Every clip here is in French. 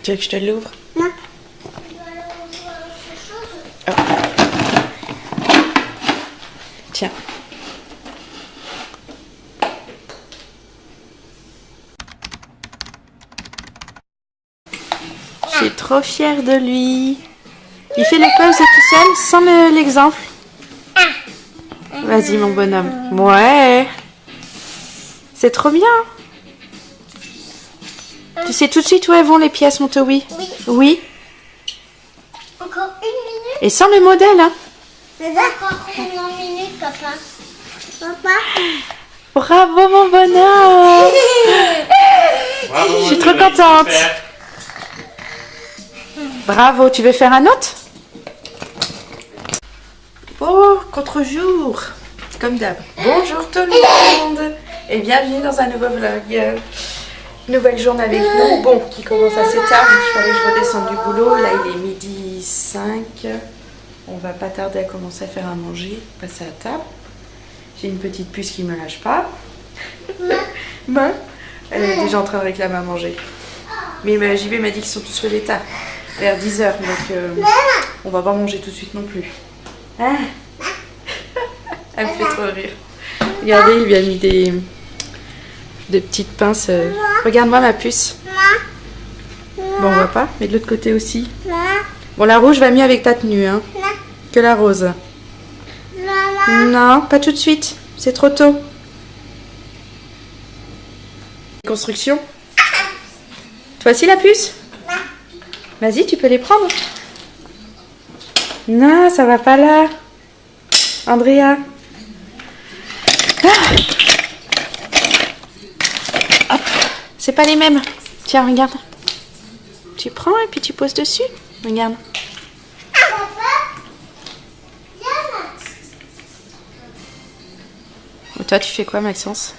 Tu veux que je te l'ouvre? Non. Oh. Tiens. Je suis trop fière de lui. Il fait les puzzles tout seul, sans l'exemple. Vas-y, mon bonhomme. Ouais. C'est trop bien. Tu sais tout de suite où elles vont les pièces, mon Towi? Oui. Oui. Encore une minute. Et sans le modèle, hein. Encore une minute, papa. Papa. Bravo, mon bonhomme. Bravo, Je suis trop contente. Super. Bravo, tu veux faire un autre? Oh, contre-jour, comme d'hab. Bonjour tout le monde et bienvenue dans un nouveau vlog. Nouvelle journée avec nous, bon, qui commence assez tard, donc il fallait que je redescende du boulot. Là, il est midi 5. On va pas tarder à commencer à faire à manger, passer à table. J'ai une petite puce qui me lâche pas. Main. Elle est déjà en train de réclamer à manger. Mais JB m'a dit qu'ils sont tous levés tard, vers 10h, donc on va pas manger tout de suite non plus. Ah. Elle me fait trop rire. Regardez, il lui a mis des petites pinces. Regarde-moi ma puce. Bon, on voit pas, mais de l'autre côté aussi. Bon, la rouge va mieux avec ta tenue, hein, que la rose. Non, pas tout de suite. C'est trop tôt. Construction. Toi aussi la puce? Vas-y, tu peux les prendre. Non, ça va pas là. Andrea. Ah. Hop. C'est pas les mêmes. Tiens, regarde. Tu prends et puis tu poses dessus. Regarde. Et toi, tu fais quoi, Maxence?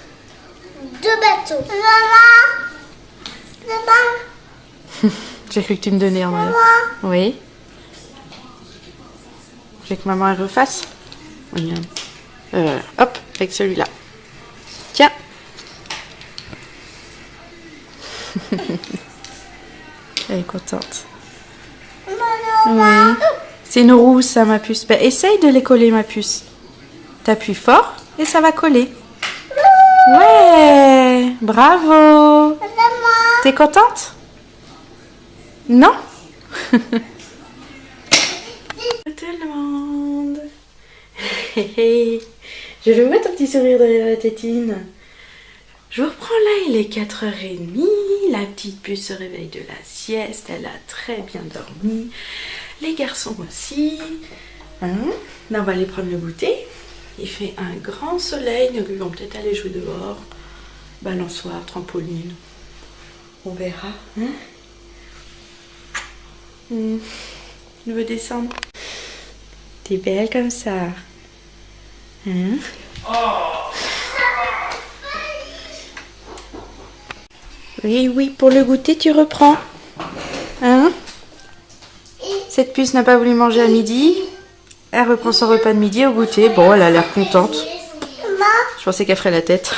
2 bateaux. Maman. Maman. J'ai cru que tu me donnais, Andrea. Oui. Je veux que maman elle refasse. Regarde. Hop, avec celui-là. Tiens. Elle est contente. Oui. C'est une roue, ça, ma puce. Ben, essaye de les coller, ma puce. T'appuies fort et ça va coller. Ouais. Bravo. T'es contente? Non? Tout le monde. Je le vois ton petit sourire derrière la tétine. Je vous reprends là, il est 4h30. La petite puce se réveille de la sieste. Elle a très bien dormi. Les garçons aussi. Hein? Là, on va aller prendre le goûter. Il fait un grand soleil. Donc, ils vont peut-être aller jouer dehors. Balançoire, trampoline. On verra. Hein? Je veux descendre. T'es belle comme ça. Hein? Oui, oui, pour le goûter, tu reprends. Hein? Cette puce n'a pas voulu manger à midi. Elle reprend son repas de midi au goûter. Bon, elle a l'air contente. Je pensais qu'elle ferait la tête.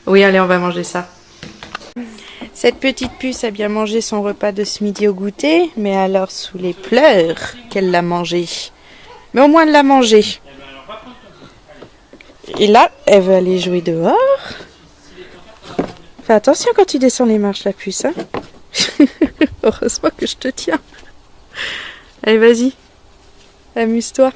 Oui, allez, on va manger ça. Cette petite puce a bien mangé son repas de ce midi au goûter, mais alors sous les pleurs qu'elle l'a mangé. Mais au moins elle l'a mangé. Et là, elle veut aller jouer dehors. Fais attention quand tu descends les marches, la puce. Hein. Heureusement que je te tiens. Allez, vas-y. Amuse-toi.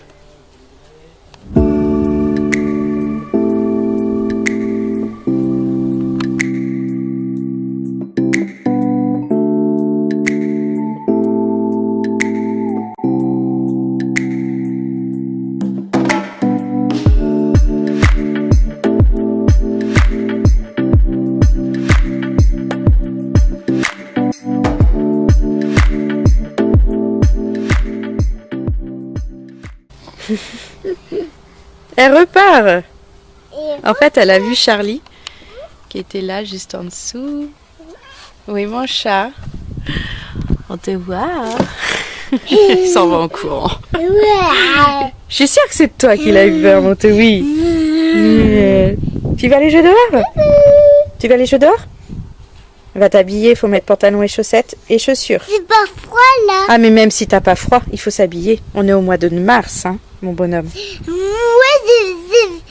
Elle repart. En fait, elle a vu Charlie qui était là juste en dessous. Oui, mon chat. On te voit. Il s'en va en courant. Je suis sûre que c'est toi qui l'as eu peur, mon oui. Tu vas aller jouer dehors? Tu vas aller jouer dehors? Va t'habiller, il faut mettre pantalon et chaussettes et chaussures. C'est pas froid là. Ah mais même si t'as pas froid, il faut s'habiller. On est au mois de mars, hein, mon bonhomme. Ouais, j'ai vu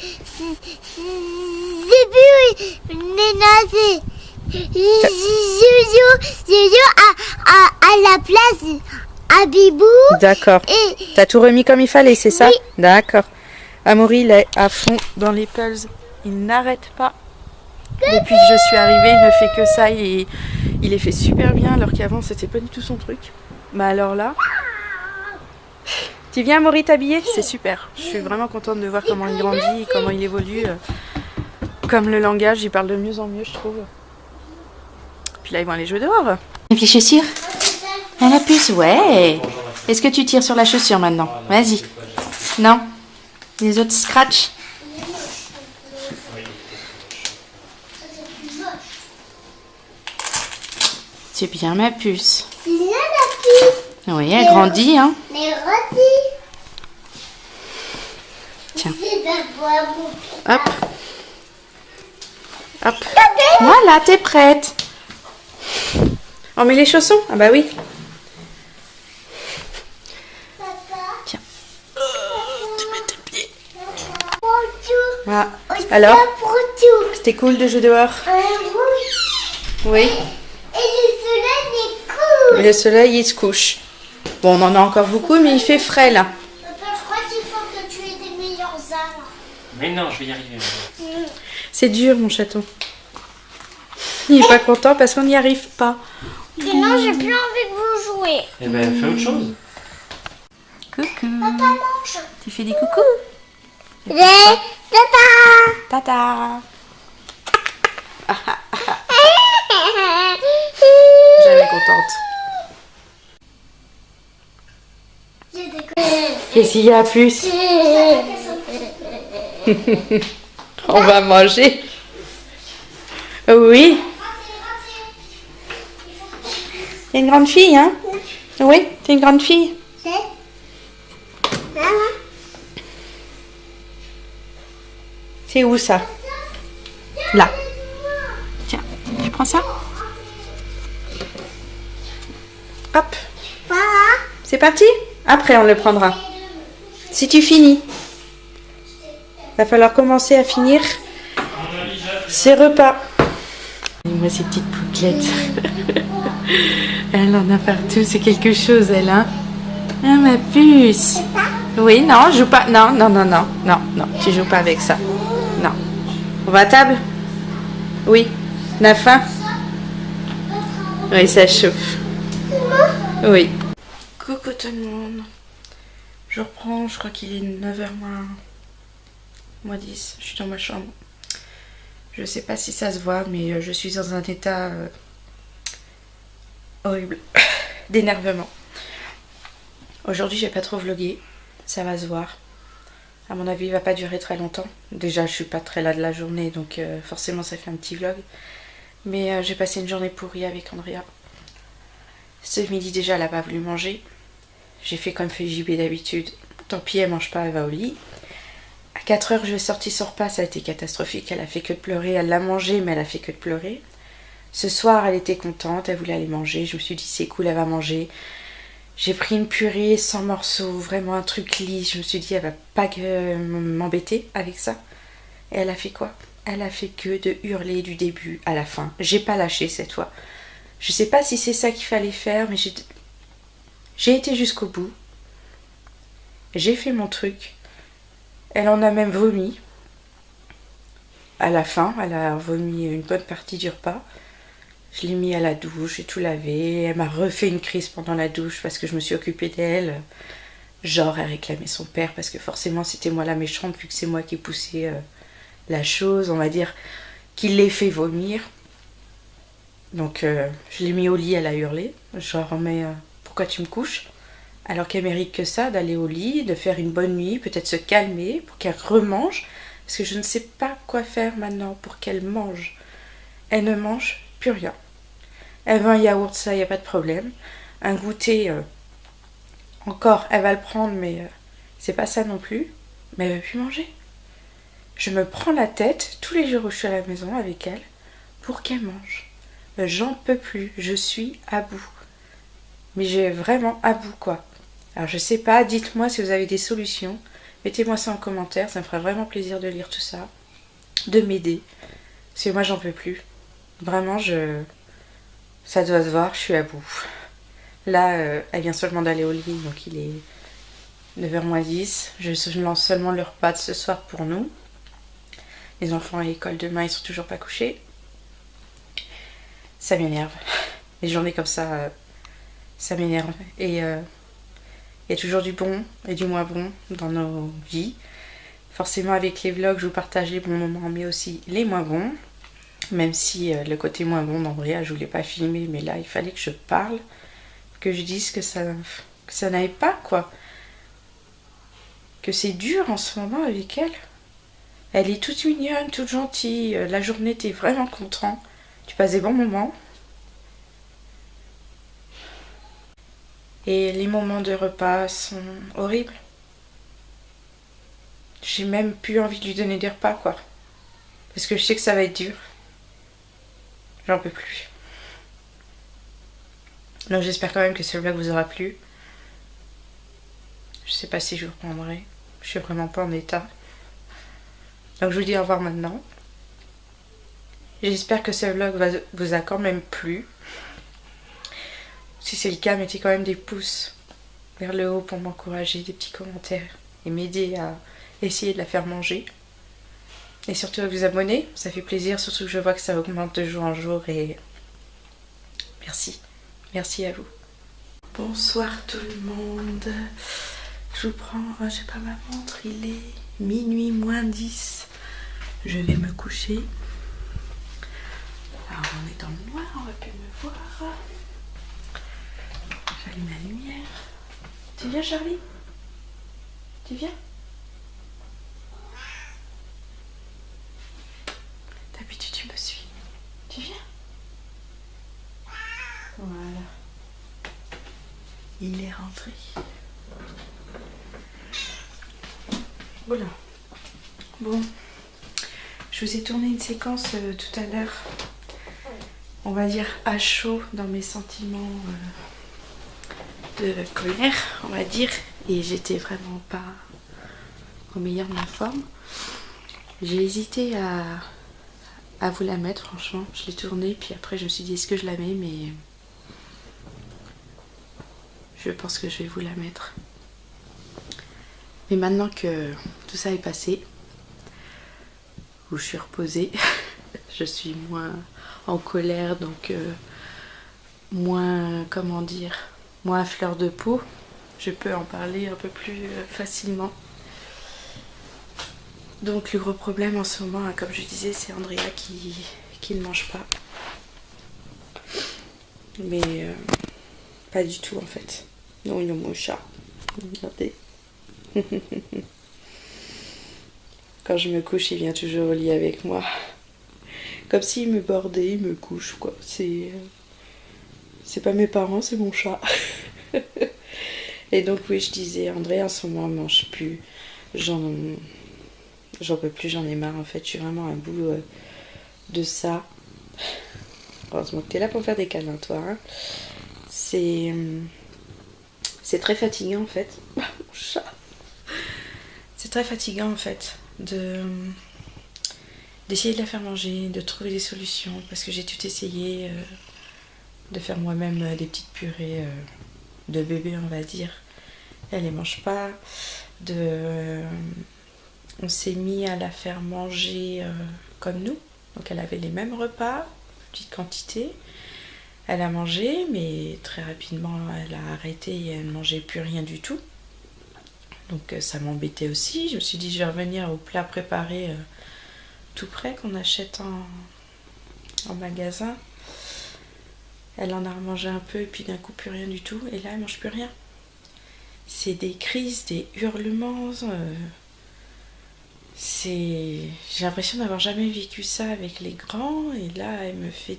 les nazis. Jojo à la place à Bibou. D'accord. Et T'as tout remis comme il fallait, c'est ça? Oui. D'accord. Amaury, il est à fond dans les pulls. Il n'arrête pas. Depuis que je suis arrivée, il ne fait que ça. Il les fait super bien, alors qu'avant, c'était pas du tout son truc. Mais alors là... Tu viens, Amaury, t'habiller? C'est super. Je suis vraiment contente de voir comment il grandit, comment il évolue. Comme le langage, il parle de mieux en mieux, je trouve. Puis là, ils vont aller jouer dehors. Les chaussures? À la puce, ouais. Est-ce que tu tires sur la chaussure maintenant? Vas-y. Non? Les autres scratch? C'est bien ma puce. c'est là la puce. Oui, elle grandit, hein. Mais redis. Tiens. C'est pas pour mon Hop. Hop. Voilà, t'es prête. On met les chaussons? Ah bah oui. papa. Tiens. Tu mets tes pieds. Bonjour. Voilà. On Alors, tient pour tout. c'était cool de jouer dehors? Oui. Et le soleil est cool. Le soleil, il se couche. Bon, on en a encore beaucoup, mais il fait frais, là. Papa, je crois qu'il faut que tu aies des meilleurs armes. Mais non, je vais y arriver. C'est dur, mon chaton. Il est pas content parce qu'on n'y arrive pas. Sinon, j'ai plus envie de vous jouer. Eh ben, fais autre chose. Coucou. Papa mange. Tu fais des coucous? Papa. Tata. Jamais contente. J'ai des Qu'est-ce qu'il y a, plus? On va manger. Oui. T'es une grande fille, hein? Oui, t'es une grande fille. C'est où ça? Là. Tiens, tu prends ça? Hop. C'est parti? Après, on le prendra. Si tu finis. Va falloir commencer à finir ces repas. Moi, ces petites pouclettes. Elle en a partout, c'est quelque chose, elle, hein? Ah, ma puce. Oui, non, joue pas. Non, non, non, non, non, non, tu joues pas avec ça. Non. On va à table? Oui. On a faim? Oui, ça chauffe. Oui. Coucou tout le monde. Je reprends, je crois qu'il est 9h moins 10. Je suis dans ma chambre. Je sais pas si ça se voit, mais je suis dans un état horrible d'énervement. Aujourd'hui, j'ai pas trop vlogué. Ça va se voir. À mon avis, il va pas durer très longtemps. Déjà, je suis pas très là de la journée, donc forcément, ça fait un petit vlog. Mais j'ai passé une journée pourrie avec Andrea. Ce midi, déjà, elle a pas voulu manger. J'ai fait comme fait JB d'habitude. Tant pis, elle mange pas, elle va au lit. À 4h, je suis sortie son repas, ça a été catastrophique. Elle a fait que de pleurer. Elle l'a mangé, mais elle a fait que de pleurer. Ce soir, elle était contente, elle voulait aller manger. Je me suis dit, c'est cool, elle va manger. J'ai pris une purée sans morceaux, vraiment un truc lisse. Je me suis dit, elle va pas m'embêter avec ça. Et elle a fait quoi? Elle a fait que de hurler du début à la fin. J'ai pas lâché cette fois. Je sais pas si c'est ça qu'il fallait faire, mais j'ai été jusqu'au bout. J'ai fait mon truc. Elle en a même vomi. À la fin, elle a vomi une bonne partie du repas. Je l'ai mis à la douche, j'ai tout lavé. Elle m'a refait une crise pendant la douche parce que je me suis occupée d'elle. Genre, elle réclamait son père parce que forcément c'était moi la méchante vu que c'est moi qui ai poussé la chose. On va dire qu'il l'ait fait vomir. Donc je l'ai mis au lit, elle a hurlé. Genre, mais pourquoi tu me couches? Alors qu'elle mérite que ça, d'aller au lit, de faire une bonne nuit, peut-être se calmer pour qu'elle remange. Parce que je ne sais pas quoi faire maintenant pour qu'elle mange. Elle ne mange plus rien. Elle veut un yaourt, ça, il n'y a pas de problème. Un goûter, encore, elle va le prendre, mais c'est pas ça non plus. Mais elle veut plus manger. Je me prends la tête tous les jours où je suis à la maison avec elle pour qu'elle mange. J'en peux plus, je suis à bout. Mais j'ai vraiment à bout quoi. Alors je sais pas, dites-moi si vous avez des solutions. Mettez-moi ça en commentaire, ça me fera vraiment plaisir de lire tout ça. De m'aider. Parce que moi j'en peux plus. Vraiment ça doit se voir, je suis à bout. Là, elle vient seulement d'aller au lit, donc il est 9h moins 10. Je lance seulement le repas de ce soir pour nous. Les enfants à l'école demain, ils sont toujours pas couchés. Ça m'énerve. Les journées comme ça, ça m'énerve. Et il y a toujours du bon et du moins bon dans nos vies. Forcément, avec les vlogs, je vous partage les bons moments, mais aussi les moins bons. Même si le côté moins bon d'Andrea, je voulais pas filmer, mais là, il fallait que je parle. Que je dise que ça n'aille pas, quoi. Que c'est dur en ce moment avec elle. Elle est toute mignonne, toute gentille. La journée, t'es vraiment content. Tu passes des bons moments. Et les moments de repas sont horribles. J'ai même plus envie de lui donner des repas, quoi. Parce que je sais que ça va être dur. J'en peux plus. Donc j'espère quand même que ce vlog vous aura plu. Je sais pas si je vous reprendrai. Je suis vraiment pas en état. Donc je vous dis au revoir maintenant. J'espère que ce vlog vous a quand même plu. Si c'est le cas, mettez quand même des pouces vers le haut pour m'encourager, des petits commentaires et m'aider à essayer de la faire manger. Et surtout à vous abonner, ça fait plaisir, surtout que je vois que ça augmente de jour en jour et merci. Merci à vous. Bonsoir tout le monde. Je vous prends, j'ai pas ma montre, il est minuit moins 10. Je vais me coucher. Alors on est dans le noir, on va plus me voir. J'allume la lumière. Tu viens Charlie? Tu viens? D'habitude tu me suis. Tu viens? Voilà. Il est rentré. Voilà. Bon. Je vous ai tourné une séquence tout à l'heure. On va dire à chaud dans mes sentiments de colère, on va dire. Et j'étais vraiment pas au meilleur de ma forme. J'ai hésité à vous la mettre, franchement. Je l'ai tournée, puis après je me suis dit est-ce que je la mets, mais je pense que je vais vous la mettre. Mais maintenant que tout ça est passé, où je suis reposée, je suis moins en colère, donc moins, comment dire, moins à fleur de peau. Je peux en parler un peu plus facilement. Donc le gros problème en ce moment, comme je disais, c'est Andrea qui ne mange pas. Mais pas du tout en fait. Non, il y a mon chat. Regardez. Quand je me couche, il vient toujours au lit avec moi. Comme s'il me bordait, il me couche quoi. C'est pas mes parents, c'est mon chat. Et donc oui, je disais, Andrea en ce moment ne mange plus. J'en peux plus, j'en ai marre en fait. Je suis vraiment à bout de ça. Heureusement que t'es là pour faire des câlins toi. Hein. C'est très fatigant en fait. Mon chat. C'est très fatigant en fait d'essayer de la faire manger, de trouver des solutions, parce que j'ai tout essayé de faire moi-même des petites purées de bébé on va dire. Elle les mange pas. On s'est mis à la faire manger comme nous. Donc elle avait les mêmes repas, petite quantité. Elle a mangé, mais très rapidement elle a arrêté et elle ne mangeait plus rien du tout. Donc ça m'embêtait aussi. Je me suis dit je vais revenir au plat préparé tout prêt qu'on achète en magasin. Elle en a remangé un peu et puis d'un coup plus rien du tout. Et là elle mange plus rien. C'est des crises, des hurlements. J'ai l'impression d'avoir jamais vécu ça avec les grands. Et là elle me fait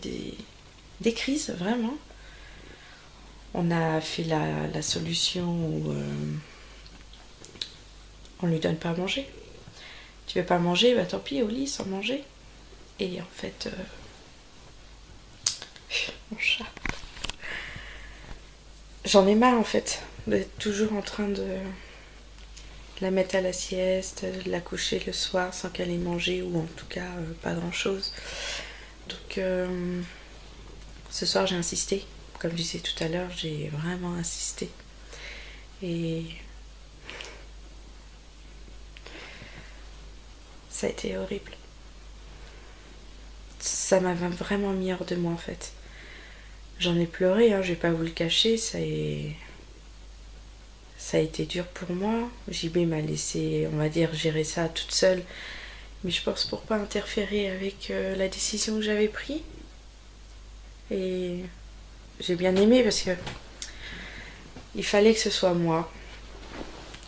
des crises vraiment. On a fait la solution où on lui donne pas à manger. Tu veux pas manger, bah tant pis, au lit sans manger. Et en fait, mon chat. J'en ai marre en fait d'être toujours en train de la mettre à la sieste, de la coucher le soir sans qu'elle ait mangé ou en tout cas pas grand chose. Donc ce soir j'ai insisté, comme je disais tout à l'heure, j'ai vraiment insisté. Et ça a été horrible. Ça m'a vraiment mis hors de moi en fait. J'en ai pleuré, hein, je vais pas vous le cacher, ça a été dur pour moi. JB m'a laissé, on va dire, gérer ça toute seule. Mais je pense pour pas interférer avec la décision que j'avais prise. Et j'ai bien aimé parce que il fallait que ce soit moi.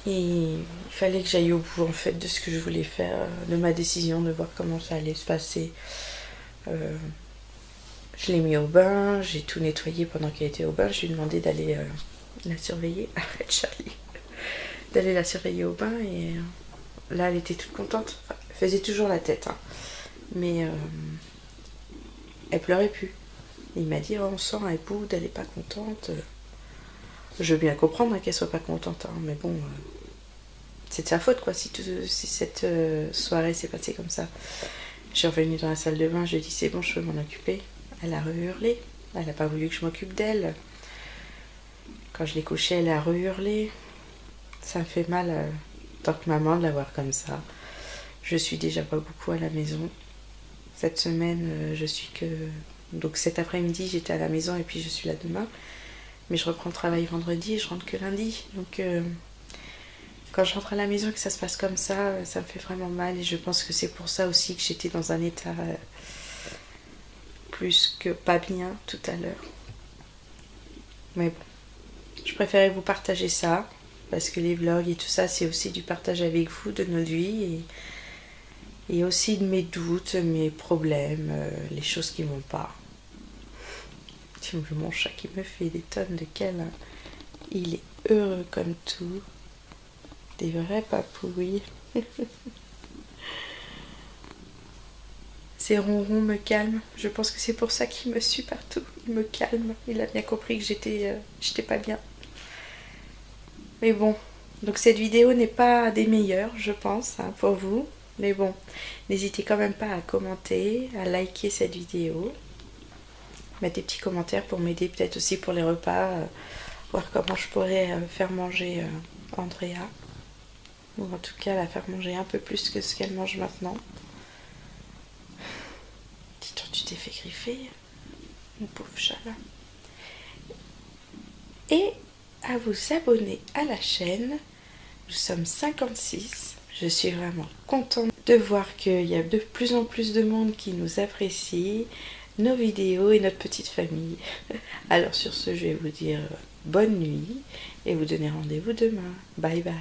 Et il fallait que j'aille au bout en fait de ce que je voulais faire, de ma décision, de voir comment ça allait se passer. Je l'ai mis au bain, j'ai tout nettoyé pendant qu'elle était au bain. Je lui ai demandé d'aller la surveiller. Arrête Charlie. D'aller la surveiller au bain et là elle était toute contente. Enfin, elle faisait toujours la tête. Hein. Mais elle pleurait plus. Il m'a dit, oh, on sent, elle boude, elle est pas contente. Je veux bien comprendre hein, qu'elle soit pas contente. Hein, mais bon, c'est de sa faute quoi si cette soirée s'est passée comme ça. Je suis revenue dans la salle de bain, je lui ai dit c'est bon, je peux m'en occuper. Elle a re-hurlé. Elle n'a pas voulu que je m'occupe d'elle. Quand je l'ai couchée, elle a re-hurlé. Ça me fait mal, en tant que maman, de la voir comme ça. Je suis déjà pas beaucoup à la maison. Cette semaine, je suis que... Donc cet après-midi, j'étais à la maison et puis je suis là demain. Mais je reprends le travail vendredi et je rentre que lundi. Donc quand je rentre à la maison et que ça se passe comme ça, ça me fait vraiment mal. Et je pense que c'est pour ça aussi que j'étais dans un état plus que pas bien tout à l'heure. Mais bon, je préférais vous partager ça. Parce que les vlogs et tout ça, c'est aussi du partage avec vous de notre vie. Et aussi de mes doutes, mes problèmes, les choses qui vont pas. Mon chat qui me fait des tonnes de câlins. Il est heureux comme tout. Des vrais papouilles. Ces ronrons me calment. Je pense que c'est pour ça qu'il me suit partout. Il me calme. Il a bien compris que j'étais pas bien. Mais bon, donc cette vidéo n'est pas des meilleures, je pense, hein, pour vous. Mais bon, n'hésitez quand même pas à commenter, à liker cette vidéo. Mettre des petits commentaires pour m'aider peut-être aussi pour les repas. Voir comment je pourrais faire manger Andrea. Ou en tout cas la faire manger un peu plus que ce qu'elle mange maintenant. Dis-toi, tu t'es fait griffer, mon pauvre chat là. Et à vous abonner à la chaîne. Nous sommes 56. Je suis vraiment contente de voir qu'il y a de plus en plus de monde qui nous apprécie, nos vidéos et notre petite famille. Alors sur ce, je vais vous dire bonne nuit et vous donner rendez-vous demain. Bye bye.